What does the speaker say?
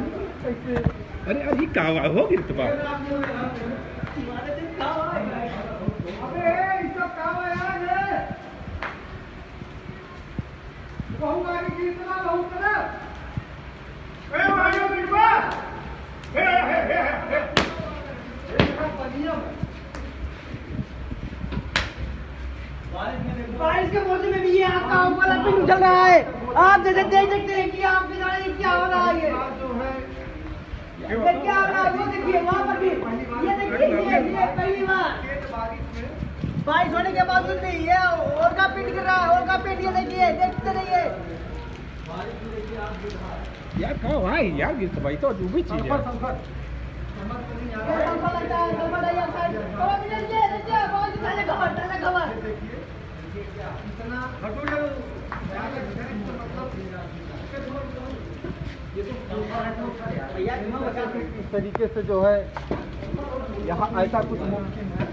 अरे अरे कावा हो गिरत बा अबे इसका कावा यार है बहुत आगे गिरता बहुत तरफ ए मारो गिरवा हे बारिश के मौसम में भी ये आपका वाला पिन उछल रहा है। आप जैसे देख सकते हैं कि आपके जाने क्या हो रहा है। ये क्या हो रहा है वो देखिए वहाँ पर भी ये देखिए ये पहली बार बारिश होने के बावजूद भी ये और का पिट गिर रहा है और का पिट ये देखिए देखते रहिए यार कहाँ भाई यार गिरत भाई तो डूबी चीज है इस तरीके से जो है यहाँ ऐसा कुछ मुमकिन है।